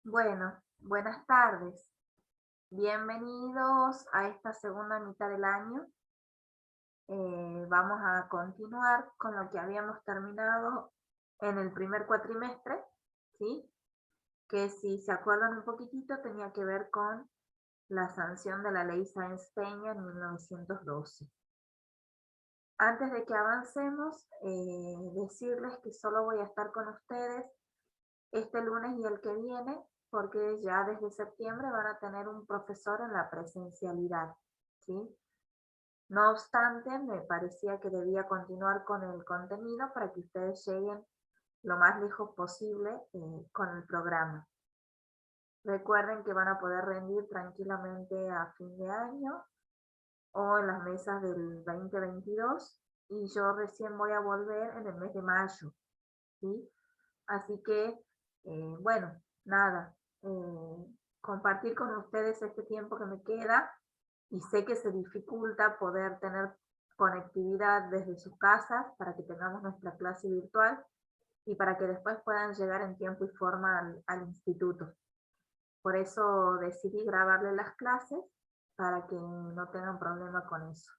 Bueno, buenas tardes. Bienvenidos a esta segunda mitad del año. Vamos a continuar con lo que habíamos terminado en el primer cuatrimestre, ¿sí? Que si se acuerdan un poquitito tenía que ver con la sanción de la ley Sáenz Peña en 1912. Antes de que avancemos, decirles que solo voy a estar con ustedes este lunes y el que viene, porque ya desde septiembre van a tener un profesor en la presencialidad, ¿sí? No obstante, me parecía que debía continuar con el contenido para que ustedes lleguen lo más lejos posible con el programa. Recuerden que van a poder rendir tranquilamente a fin de año o en las mesas del 2022 y yo recién voy a volver en el mes de mayo, ¿sí? Así que, bueno, nada, compartir con ustedes este tiempo que me queda y sé que se dificulta poder tener conectividad desde sus casas para que tengamos nuestra clase virtual y para que después puedan llegar en tiempo y forma al instituto. Por eso decidí grabarle las clases para que no tengan problema con eso.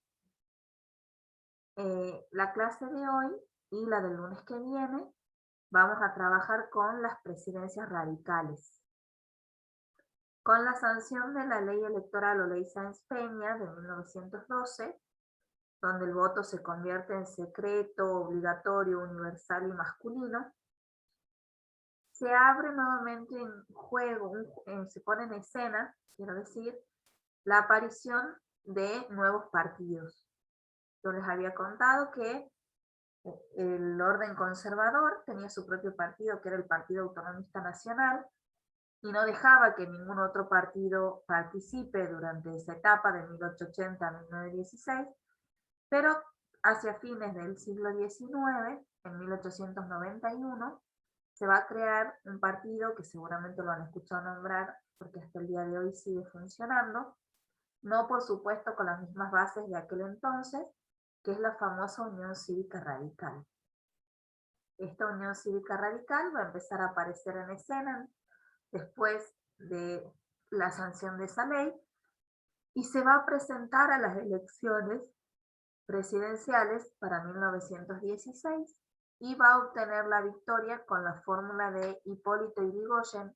La clase de hoy y la del lunes que viene vamos a trabajar con las presidencias radicales. Con la sanción de la ley electoral o ley Sáenz Peña de 1912, donde el voto se convierte en secreto, obligatorio, universal y masculino, se abre nuevamente en juego, se pone en escena, quiero decir, la aparición de nuevos partidos. Yo les había contado que el orden conservador tenía su propio partido, que era el Partido Autonomista Nacional, y no dejaba que ningún otro partido participe durante esa etapa de 1880 a 1916, pero hacia fines del siglo XIX, en 1891, se va a crear un partido que seguramente lo han escuchado nombrar porque hasta el día de hoy sigue funcionando, no por supuesto con las mismas bases de aquel entonces, que es la famosa Unión Cívica Radical. Esta Unión Cívica Radical va a empezar a aparecer en escena después de la sanción de esa ley y se va a presentar a las elecciones presidenciales para 1916 y va a obtener la victoria con la fórmula de Hipólito Yrigoyen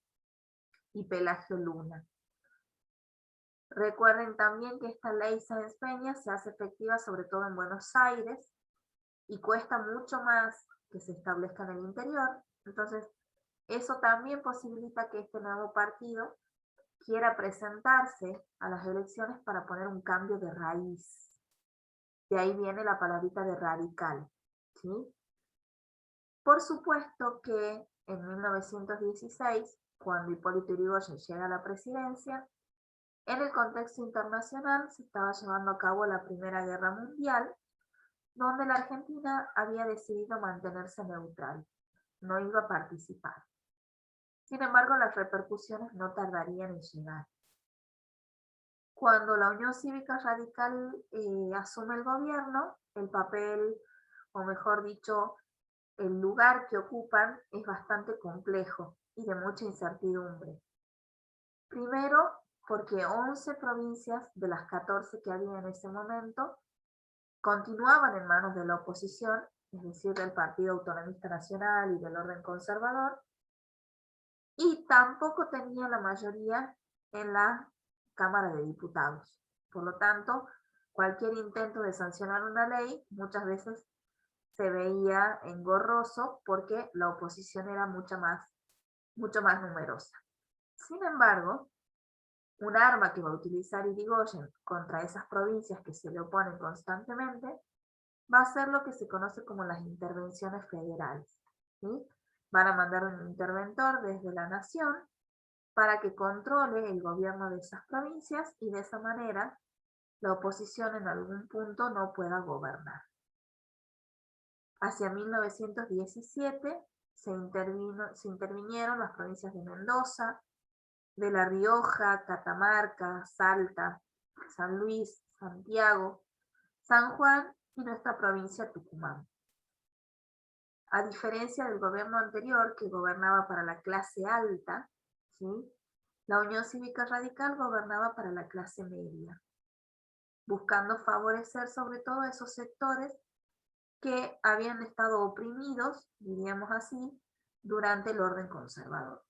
y Pelagio Luna. Recuerden también que esta ley Sáenz Peña se hace efectiva sobre todo en Buenos Aires y cuesta mucho más que se establezca en el interior, entonces eso también posibilita que este nuevo partido quiera presentarse a las elecciones para poner un cambio de raíz. De ahí viene la palabrita de radical, ¿sí? Por supuesto que en 1916, cuando Hipólito Yrigoyen llega a la presidencia, en el contexto internacional se estaba llevando a cabo la Primera Guerra Mundial, donde la Argentina había decidido mantenerse neutral, no iba a participar. Sin embargo, las repercusiones no tardarían en llegar. Cuando la Unión Cívica Radical asume el gobierno, el papel, o mejor dicho, el lugar que ocupan es bastante complejo y de mucha incertidumbre. Primero, porque 11 provincias de las 14 que había en ese momento continuaban en manos de la oposición, es decir, del Partido Autonomista Nacional y del orden conservador, y tampoco tenía la mayoría en la Cámara de Diputados. Por lo tanto, cualquier intento de sancionar una ley muchas veces se veía engorroso porque la oposición era mucho más numerosa. Sin embargo, un arma que va a utilizar Yrigoyen contra esas provincias que se le oponen constantemente va a ser lo que se conoce como las intervenciones federales, ¿sí? Van a mandar un interventor desde la nación para que controle el gobierno de esas provincias y de esa manera la oposición en algún punto no pueda gobernar. Hacia 1917 se intervinieron las provincias de Mendoza, de La Rioja, Catamarca, Salta, San Luis, Santiago, San Juan y nuestra provincia Tucumán. A diferencia del gobierno anterior, que gobernaba para la clase alta, ¿sí? La Unión Cívica Radical gobernaba para la clase media, buscando favorecer sobre todo a esos sectores que habían estado oprimidos, diríamos así, durante el orden conservador.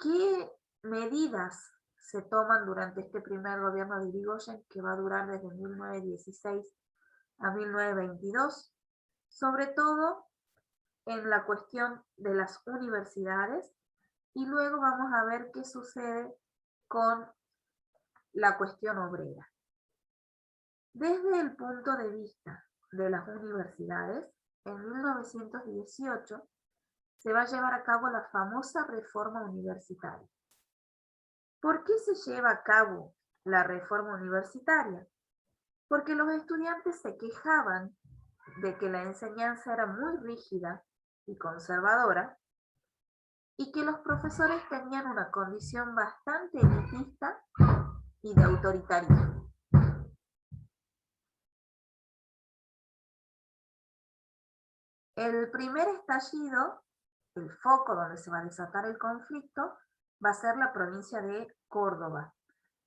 ¿Qué medidas se toman durante este primer gobierno de Irigoyen, que va a durar desde 1916 a 1922? Sobre todo en la cuestión de las universidades, y luego vamos a ver qué sucede con la cuestión obrera. Desde el punto de vista de las universidades, en 1918 se va a llevar a cabo la famosa reforma universitaria. ¿Por qué se lleva a cabo la reforma universitaria? Porque los estudiantes se quejaban de que la enseñanza era muy rígida y conservadora y que los profesores tenían una condición bastante elitista y de autoritarismo. El primer estallido, el foco donde se va a desatar el conflicto, va a ser la provincia de Córdoba,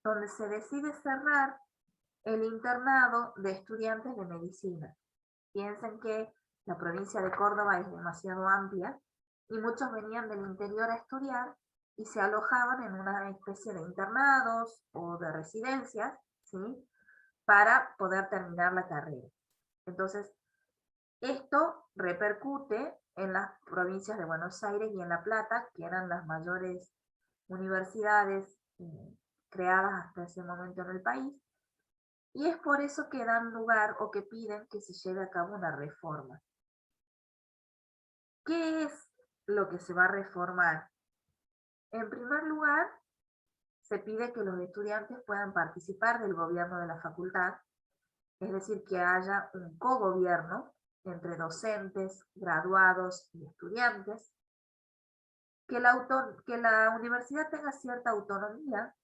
donde se decide cerrar el internado de estudiantes de medicina. Piensen que la provincia de Córdoba es demasiado amplia y muchos venían del interior a estudiar y se alojaban en una especie de internados o de residencias, ¿sí? Para poder terminar la carrera. Entonces, esto repercute en las provincias de Buenos Aires y en La Plata, que eran las mayores universidades creadas hasta ese momento en el país, y es por eso que dan lugar o que piden que se lleve a cabo una reforma. ¿Qué es lo que se va a reformar? En primer lugar, se pide que los estudiantes puedan participar del gobierno de la facultad, es decir, que haya un cogobierno entre docentes, graduados y estudiantes, que la universidad tenga cierta autonomía,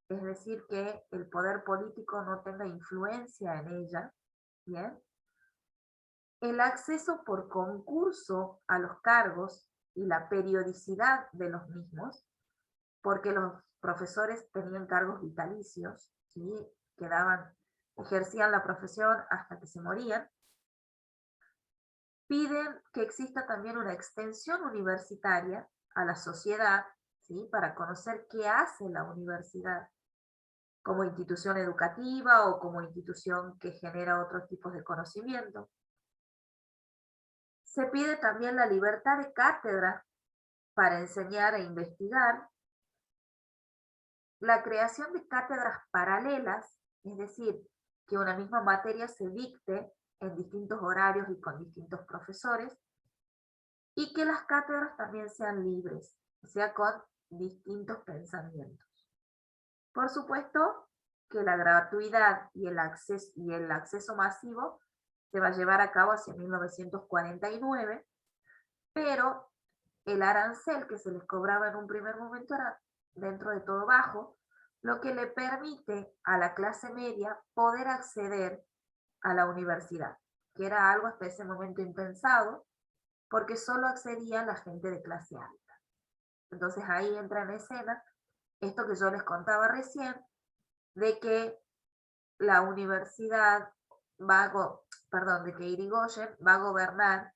es decir, que el poder político no tenga influencia en ella, ¿bien? El acceso por concurso a los cargos y la periodicidad de los mismos, porque los profesores tenían cargos vitalicios, ¿sí? Ejercían la profesión hasta que se morían. Piden que exista también una extensión universitaria a la sociedad, ¿sí? Para conocer qué hace la universidad como institución educativa o como institución que genera otros tipos de conocimiento. Se pide también la libertad de cátedra para enseñar e investigar, la creación de cátedras paralelas, es decir, que una misma materia se dicte en distintos horarios y con distintos profesores, y que las cátedras también sean libres, o sea, con distintos pensamientos. Por supuesto que la gratuidad y el acceso masivo se va a llevar a cabo hacia 1949, pero el arancel que se les cobraba en un primer momento era dentro de todo bajo, lo que le permite a la clase media poder acceder a la universidad, que era algo hasta ese momento impensado, porque solo accedía la gente de clase alta. Entonces ahí entra en escena esto que yo les contaba recién, de que la universidad de que Irigoyen va a gobernar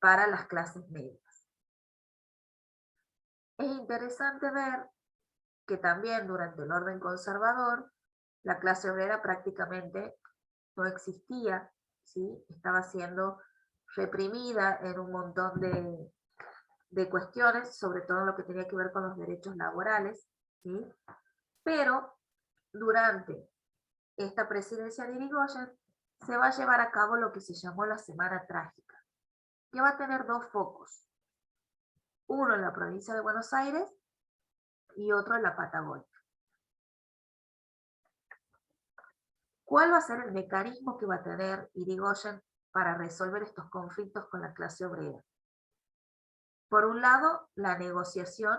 para las clases medias. Es interesante ver que también durante el orden conservador, la clase obrera prácticamente no existía, ¿sí? Estaba siendo reprimida en un montón de cuestiones, sobre todo en lo que tenía que ver con los derechos laborales, ¿sí? Pero durante esta presidencia de Irigoyen se va a llevar a cabo lo que se llamó la Semana Trágica, que va a tener dos focos, uno en la provincia de Buenos Aires y otro en la Patagonia. ¿Cuál va a ser el mecanismo que va a tener Irigoyen para resolver estos conflictos con la clase obrera? Por un lado, la negociación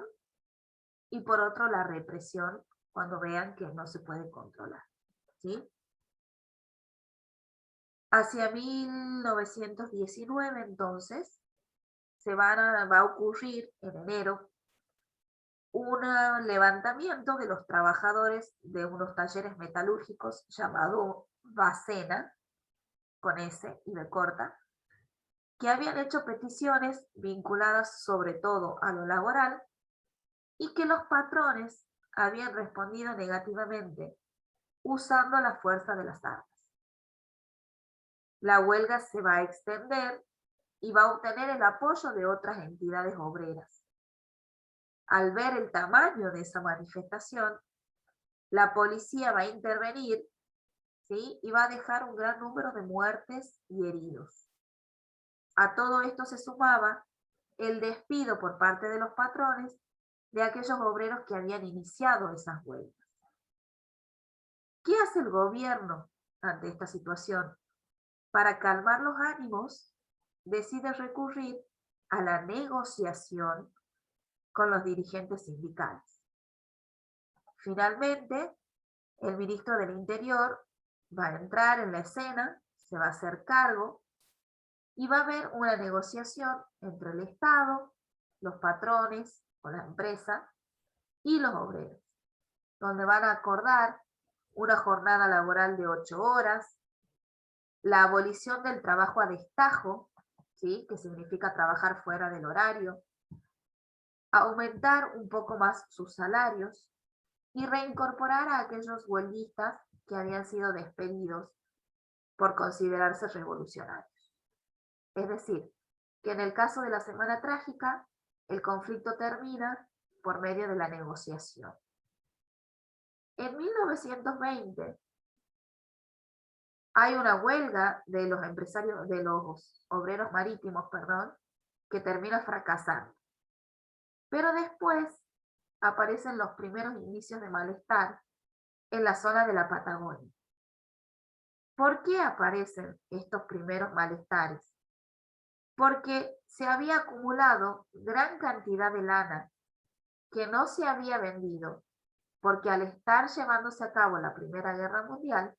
y por otro, la represión cuando vean que no se puede controlar, ¿sí? Hacia 1919, entonces, va a ocurrir en enero un levantamiento de los trabajadores de unos talleres metalúrgicos llamado Bacena, con S y B corta, que habían hecho peticiones vinculadas sobre todo a lo laboral y que los patrones habían respondido negativamente usando la fuerza de las armas. La huelga se va a extender y va a obtener el apoyo de otras entidades obreras. Al ver el tamaño de esa manifestación, la policía va a intervenir, ¿sí? Y va a dejar un gran número de muertes y heridos. A todo esto se sumaba el despido por parte de los patrones de aquellos obreros que habían iniciado esas huelgas. ¿Qué hace el gobierno ante esta situación? Para calmar los ánimos, decide recurrir a la negociación con los dirigentes sindicales. Finalmente, el ministro del Interior va a entrar en la escena, se va a hacer cargo y va a haber una negociación entre el Estado, los patrones o la empresa y los obreros, donde van a acordar una jornada laboral de 8 horas, la abolición del trabajo a destajo, ¿sí? Que significa trabajar fuera del horario, aumentar un poco más sus salarios y reincorporar a aquellos huelguistas que habían sido despedidos por considerarse revolucionarios. Es decir, que en el caso de la Semana Trágica, el conflicto termina por medio de la negociación. En 1920 hay una huelga de los empresarios, de los obreros marítimos, que termina fracasando. Pero después aparecen los primeros indicios de malestar en la zona de la Patagonia. ¿Por qué aparecen estos primeros malestares? Porque se había acumulado gran cantidad de lana que no se había vendido, porque al estar llevándose a cabo la Primera Guerra Mundial,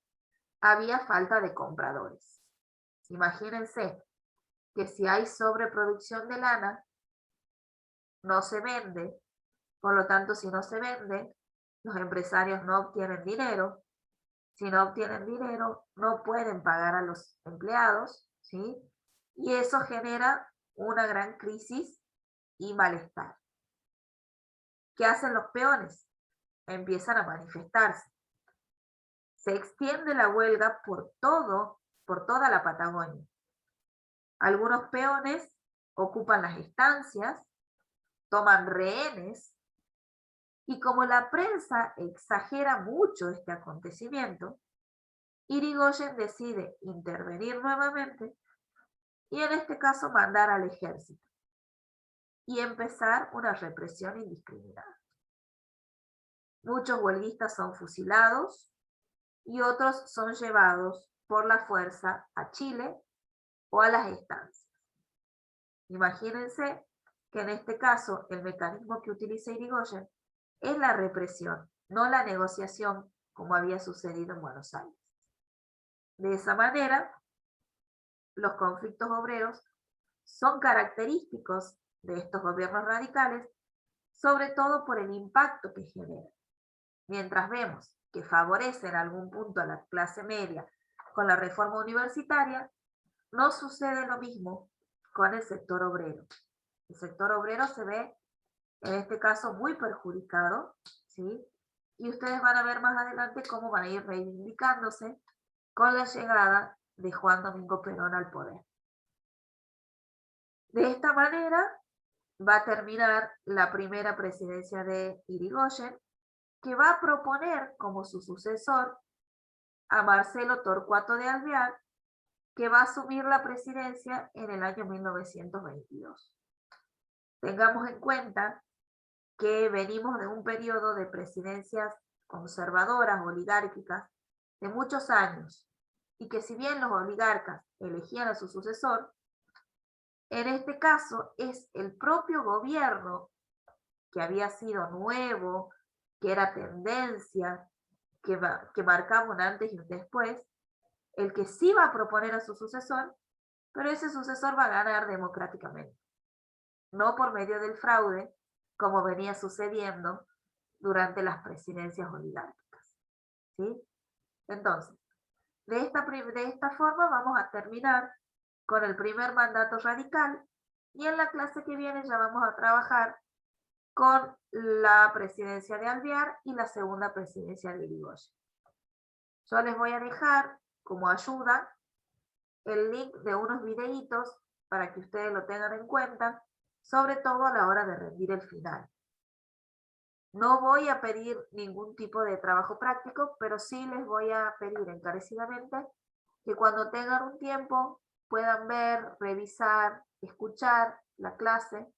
había falta de compradores. Imagínense que si hay sobreproducción de lana, no se vende, por lo tanto, si no se vende, los empresarios no obtienen dinero. Si no obtienen dinero, no pueden pagar a los empleados, ¿sí? Y eso genera una gran crisis y malestar. ¿Qué hacen los peones? Empiezan a manifestarse. Se extiende la huelga por toda la Patagonia. Algunos peones ocupan las estancias, toman rehenes, y como la prensa exagera mucho este acontecimiento, Irigoyen decide intervenir nuevamente y en este caso mandar al ejército y empezar una represión indiscriminada. Muchos huelguistas son fusilados y otros son llevados por la fuerza a Chile o a las estancias. Imagínense que en este caso el mecanismo que utiliza Irigoyen es la represión, no la negociación como había sucedido en Buenos Aires. De esa manera, los conflictos obreros son característicos de estos gobiernos radicales, sobre todo por el impacto que generan. Mientras vemos que favorece en algún punto a la clase media con la reforma universitaria, no sucede lo mismo con el sector obrero. El sector obrero se ve, en este caso, muy perjudicado, ¿sí? Y ustedes van a ver más adelante cómo van a ir reivindicándose con la llegada de Juan Domingo Perón al poder. De esta manera va a terminar la primera presidencia de Irigoyen, que va a proponer como su sucesor a Marcelo Torcuato de Alvear, que va a asumir la presidencia en el año 1922. Tengamos en cuenta que venimos de un periodo de presidencias conservadoras, oligárquicas, de muchos años, y que si bien los oligarcas elegían a su sucesor, en este caso es el propio gobierno que había sido nuevo, que era tendencia, que marcaba un antes y un después, el que sí va a proponer a su sucesor, pero ese sucesor va a ganar democráticamente. no por medio del fraude, como venía sucediendo durante las presidencias oligárquicas. ¿Sí? Entonces, de esta forma vamos a terminar con el primer mandato radical y en la clase que viene ya vamos a trabajar con la presidencia de Alvear y la segunda presidencia de Irigoyen. Yo les voy a dejar como ayuda el link de unos videitos para que ustedes lo tengan en cuenta, sobre todo a la hora de rendir el final. No voy a pedir ningún tipo de trabajo práctico, pero sí les voy a pedir encarecidamente que cuando tengan un tiempo puedan ver, revisar, escuchar la clase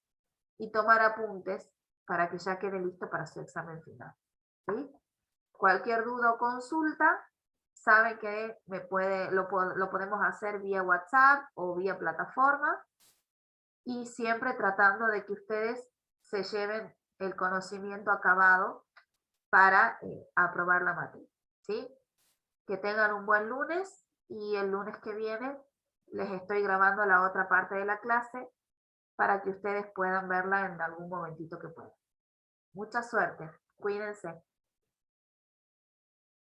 y tomar apuntes para que ya quede listo para su examen final. ¿Sí? Cualquier duda o consulta, saben que lo podemos hacer vía WhatsApp o vía plataforma y siempre tratando de que ustedes se lleven el conocimiento acabado para aprobar la materia. ¿Sí? Que tengan un buen lunes y el lunes que viene les estoy grabando la otra parte de la clase para que ustedes puedan verla en algún momentito que puedan. Mucha suerte, cuídense.